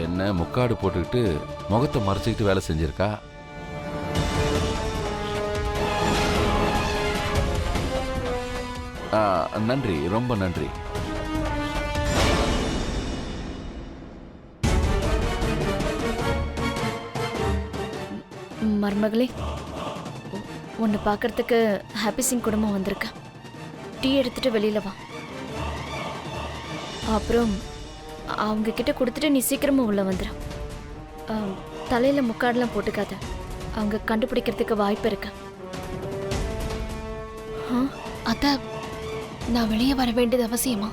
என்ன முக்காடு போட்டுக்கிட்டு முகத்தை மறைச்சிக்கிட்டு வேலை செஞ்சிருக்கா. நன்றி, ரொம்ப நன்றி. மருமகளே, உன்னை பார்க்கறதுக்கு ஹாப்பி சிங் குடும்பம் வந்திருக்க. டீ எடுத்துட்டு வெளியில வா. அப்புறம் அவங்க கிட்ட கொடுத்துட்டு நீ சீக்கிரமா உள்ள வந்துடு. தலையில முக்காடெல்லாம் போட்டுக்காத, அவங்க கண்டுபிடிக்கிறதுக்கு வாய்ப்பு இருக்கு. அத்தை, நான் வெளியே வர வேண்டியது அவசியமா?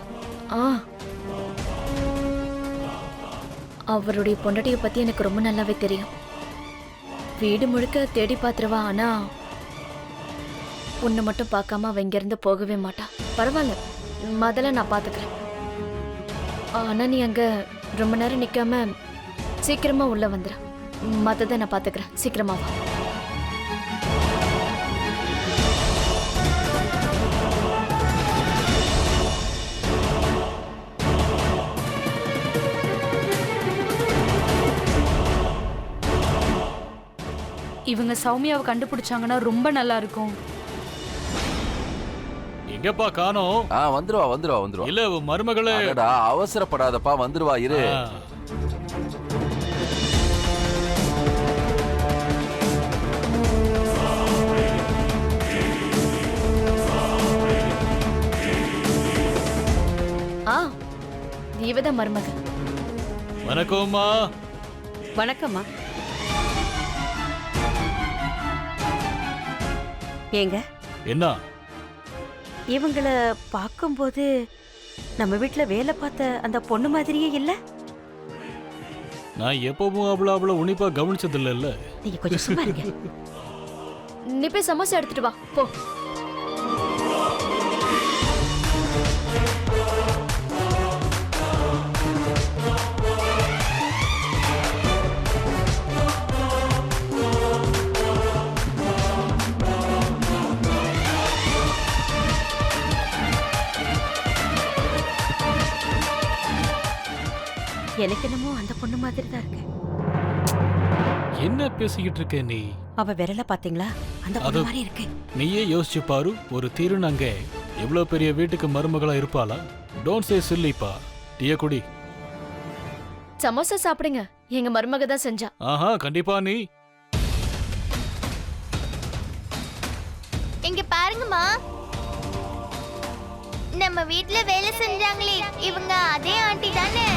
அவருடைய பொண்டாட்டியை பத்தி எனக்கு ரொம்ப நல்லாவே தெரியும். வீடு முழுக்க தேடி பாத்துருவா, ஆனா உன்னை மட்டும் பார்க்காம அவ இங்கிருந்து போகவே மாட்டா. பரவாயில்ல, முதல்ல நான் பாத்துக்கிறேன். ஆனா நீ அங்க ரொம்ப நேரம் நிக்காம சீக்கிரமா உள்ள வந்துரு. மத்தத நான் பாத்துக்கிறேன். சீக்கிரமா வா. இவங்க சௌமியாவை கண்டுபிடிச்சாங்கன்னா ரொம்ப நல்லா இருக்கும். எங்கப்பா காணோம்? வந்துருவா வந்துருவா வந்துருவா. இல்ல மருமகளே. அவசரப்படாதப்பா, வந்துருவா, இரு. இவதான் மருமக. வணக்கம்மா. வணக்கம்மா. ஏங்க, என்ன இவங்கள பார்க்கும்போது நம்ம வீட்ல வேலை பார்த்த அந்த பொண்ணு மாதிரியே இல்ல? நான் எப்பவும் அவ்வளவு உன்னிப்பா கவனிச்சது இல்ல. நீங்க கொஞ்சம் சும்மா இருங்க. நீ போய் சமோசா எடுத்துட்டு வா போ. எனக்கு என்னமோ அந்த பொண்ணு மாதிரி தான் இருக்கு. என்ன பேசிக்கிட்டு இருக்க நீ? அவ விரல பாத்தீங்களா? அந்த பொண்ணு மாதிரி இருக்கு. நீயே யோசிச்சு பாரு, ஒரு திருநங்க எவ்வளவு பெரிய வீட்டுக்கு மருமகளா இருப்பாளா? டோன்ட் சே சில்லிப்பா. டீய குடி. சமோசா சாப்பிடுங்க, எங்க மருமக தான் செஞ்சா. ஆஹா, கண்டிப்பா. நீ இங்க பாருங்கம்மா, நம்ம வீட்ல வேலை செஞ்சாங்களே இவங்க அதே ஆண்டி தானே?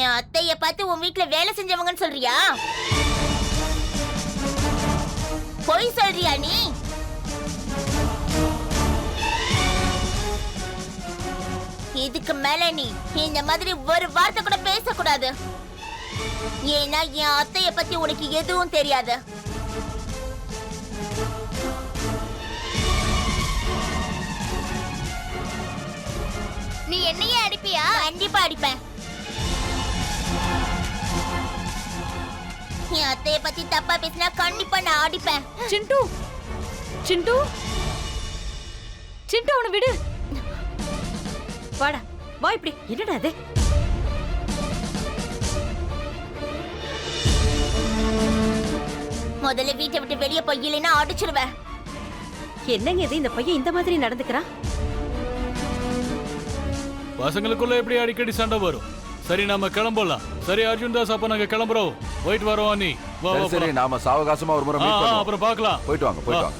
என் அத்தைய பார்த்து உன் வீட்ல வேலை செஞ்சவங்கன்னு சொல்றியா? பொய் சொல்றியா நீ? இதுக்கு மேல நீ இந்த மாதிரி ஒரு வார்த்தை கூட பேசக்கூடாது. ஏன்னா என் அத்தைய பத்தி உனக்கு எதுவும் தெரியாது. நீ என்னையே அடிப்பியா? கண்டிப்பா அடிப்பேன். என் அத்தைய பத்தி தப்பா பேசினா கண்டிப்பா நான் அடிப்பேன். சிண்டு, சிண்டு, சிண்டு, அவனை விடு. வாடா, வா. இப்படி என்னடா அது? முதல்ல வீட்டை விட்டு வெளியே போய் இல்லைன்னா அடிச்சிருவேன். என்னங்க இது, இந்த பையன் இந்த மாதிரி நடந்துக்கிறான்? பசங்களுக்குள்ள எப்படி அடிக்கடி சண்டை வரும். சரி, நாம கிளம்பலாம். சரி அர்ஜுன் தாஸ், அப்ப நாங்க கிளம்புறோம். போயிட்டு வரோம். நீ வா. சரி, நாம சாவகாசமா ஒரு முறை மீட் பண்ணுவோம். அப்புறம் பார்க்கலாம். போயிட்டு வாங்க, போயிட்டு வாங்க.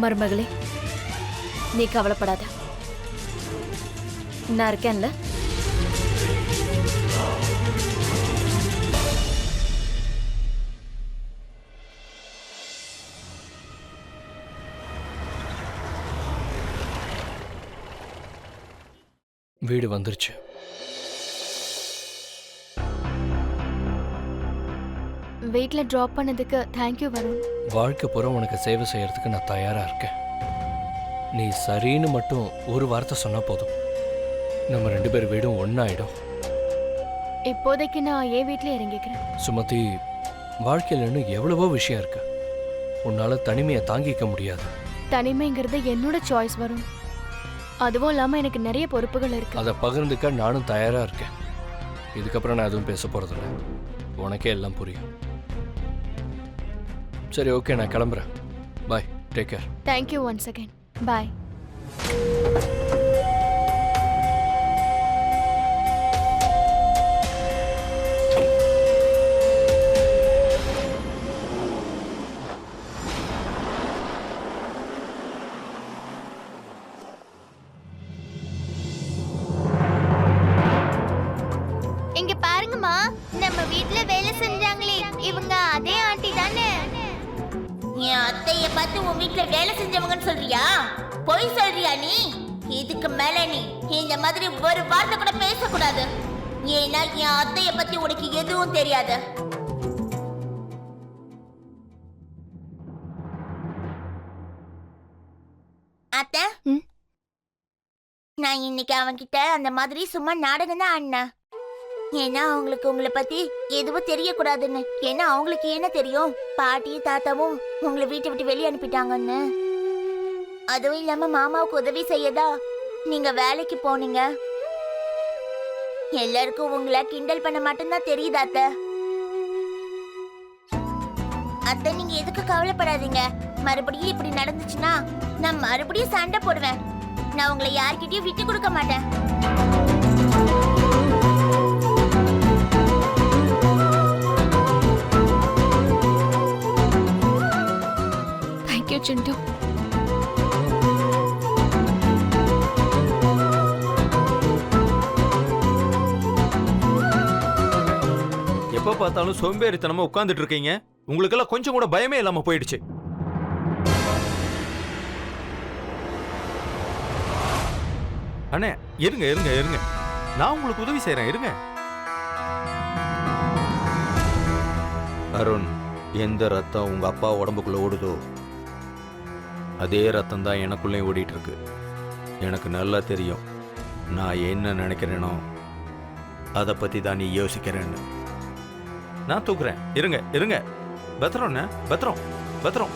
மருமகளே, நீ கவலைப்படாத, நான் இருக்கேன்ல. வீடு வந்துருச்சு. வீட்டில் ட்ராப் பண்ணதுக்கு தேங்க்யூ வருண். வாழ்க்கை பூரா உனக்கு சேவை செய்யறதுக்கு நான் தயாரா இருக்கேன். நீ சரின்னு மட்டும் ஒரு வார்த்தை சொன்னா போதும், நம்ம 2 பேர் வீடும் ஒன்னாயிடும். இப்போதைக்கு நான் என் வீட்டில் இறங்கிக்கிறேன். சுமதி, வாழ்க்கையில் இன்னும் எவ்வளவோ விஷயம் இருக்கு. உன்னால தனிமையை தாங்கிக்க முடியாது. தனிமைங்கிறது என்னோட சாய்ஸ் வரும். அதுவும் இல்லாமல் எனக்கு நிறைய பொறுப்புகள் இருக்கு. அதை பகிர்ந்துக்க நானும் தயாரா இருக்கேன். இதுக்கப்புறம் நான் எதுவும் பேச போறதில்ல. உனக்கே எல்லாம் புரியும். சரி, ஓகே, நான் கிளம்புறேன். Bye, take care. Thank you once again. Bye. இங்க பாருங்கம்மா, நம்ம வீட்ல வேலை செஞ்சாங்களே இவங்க அதே ஆண்டி தானே? என் அத்தைய பார்த்து உன் வீட்ல வேலை செஞ்சவங்கன்னு சொல்றியா? பொய் சொல்றியா நீ? இதுக்கு மேல நீ இந்த மாதிரி ஒரு வார்த்தை கூட பேசக்கூடாது. ஏன்னா என் அத்தைய பத்தி உனக்கு எதுவும் தெரியாது. அத்தை, நான் இன்னைக்கு அவன்கிட்ட அந்த மாதிரி சும்மா நாடகம் தான் ஆடினேன். ஏன்னா அவங்களுக்கு உங்களை பத்தி எதுவும் தெரியக்கூடாதுன்னு. ஏன்னா அவங்களுக்கு என்ன தெரியும், பாட்டியும் தாத்தாவும் உங்களை வீட்டை விட்டு வெளியே அனுப்பிட்டாங்கன்னு. அதுவும் இல்லாம மாமாவுக்கு உதவி செய்யதா நீங்க வேலைக்கு போனீங்க. எல்லாருக்கும் உங்களை கிண்டல் பண்ண மட்டும்தான் தெரியுது அத்தை. அத்தை, நீங்க எதுக்கு கவலைப்படாதீங்க. மறுபடியும் இப்படி நடந்துச்சுன்னா நான் மறுபடியும் சண்டை போடுவேன். நான் உங்களை யார்கிட்டயும் விட்டு கொடுக்க மாட்டேன். தேங்க்யூ சிண்டு. எப்ப பார்த்தாலும் சோம்பேறித்தனமா உட்கார்ந்துட்டு இருக்கீங்க. உங்களுக்கெல்லாம் கொஞ்சம் கூட பயமே இல்லாம போயிடுச்சு. அண்ணே, இருங்க இருங்க இருங்க, நான் உங்களுக்கு உதவி செய்யறேன், இருங்க. அருண், எந்த ரத்தம் உங்க அப்பா உடம்புக்குள்ள ஓடுதோ அதே ரத்தம் தான் எனக்குள்ளேயும் ஓடிட்டு இருக்கு. எனக்கு நல்லா தெரியும் நான் என்ன நினைக்கிறேனோ அதை பத்தி தான் நீ யோசிக்கிறேன்னு. நான் தூக்குறேன், இருங்க இருங்க. பத்திரம் பத்திரம் பத்திரம்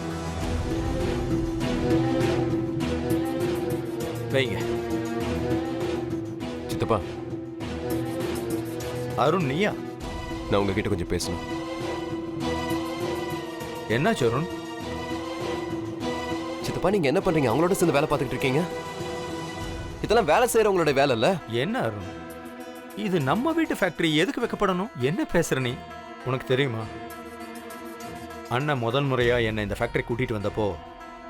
வைங்க. சித்தப்பா, அருண் நீயா? நான் உங்ககிட்ட கொஞ்சம் பேசணும். என்னாச்சு அருண்? சித்தப்பா, நீங்க என்ன பண்றீங்க? அவங்களோட சேர்ந்து வேலை பார்த்துக்கிட்டு இருக்கீங்க. இதெல்லாம் வேலை செய்யறவங்களோட வேலை இல்ல. என்ன அருண், இது நம்ம வீட்டு ஃபேக்டரி, எதுக்கு வைக்கப்படணும்? என்ன பேசுற நீ? உனக்கு தெரியுமா, அண்ணன் முதல் முறையா என்னை இந்த ஃபேக்டரி கூட்டிட்டு வந்தப்போ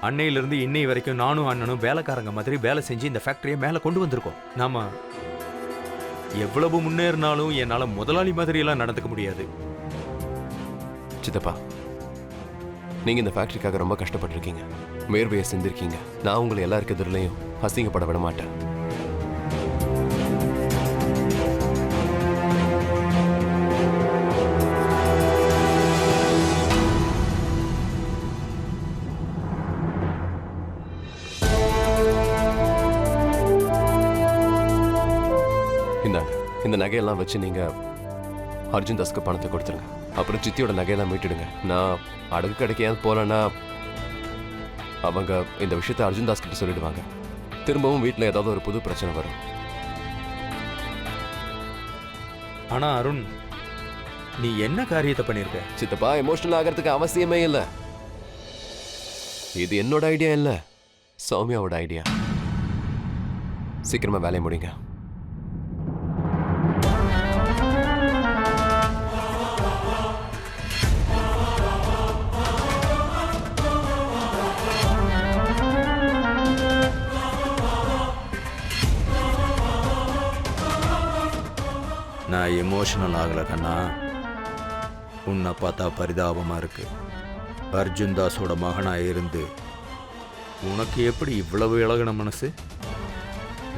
அன்னையிலிருந்து இன்னை வரைக்கும் நானும் அண்ணனும் வேலைக்காரங்க மாதிரி வேலை செஞ்சு இந்த ஃபேக்டரியை மேலே கொண்டு வந்திருக்கோம். நாம எவ்வளவு முன்னேறினாலும் என்னால முதலாளி மாதிரி எல்லாம் நடந்துக்க முடியாது. சித்தப்பா, நீங்க இந்த ஃபேக்டரிக்காக ரொம்ப கஷ்டப்பட்டிருக்கீங்க, மேர்வையை செஞ்சிருக்கீங்க. நான் உங்களை எல்லாருக்கு எதிரிலையும் அசிங்கப்பட விட மாட்டேன். இந்த நகையெல்லாம் வச்சு நீங்க அர்ஜுன் தாஸ்க்கு பணத்தை கொடுத்துருங்க. அப்புறம் சித்தியோட நகையெல்லாம் மீட்டுடுங்க. நான் அடகு கிடைக்காது போலன்னா அவங்க இந்த விஷயத்தை அர்ஜுன் தாஸ் கிட்ட சொல்லிடுவாங்க. திரும்பவும் வீட்டில் ஏதாவது ஒரு புது பிரச்சனை வரும். ஆனா அருண், நீ என்ன காரியத்தை பண்ணிருக்க? சித்தப்பா, எமோஷனல் ஆகிறதுக்கு அவசியமே இல்லை. இது என்னோட ஐடியா இல்ல, சௌமியாவோட ஐடியா. சீக்கிரமா வேலையை முடிங்க. நான் எமோஷனல் ஆகல கண்ணா, உன்னை பார்த்தா பரிதாபமா இருக்கு. அர்ஜுன் தாஸோட மகனா இருந்து உனக்கு எப்படி இவ்வளவு இழகின மனசு?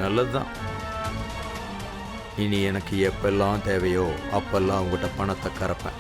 நல்லதுதான், இனி எனக்கு எப்பெல்லாம் தேவையோ அப்பெல்லாம் உங்கள்கிட்ட பணத்தை கறப்பேன்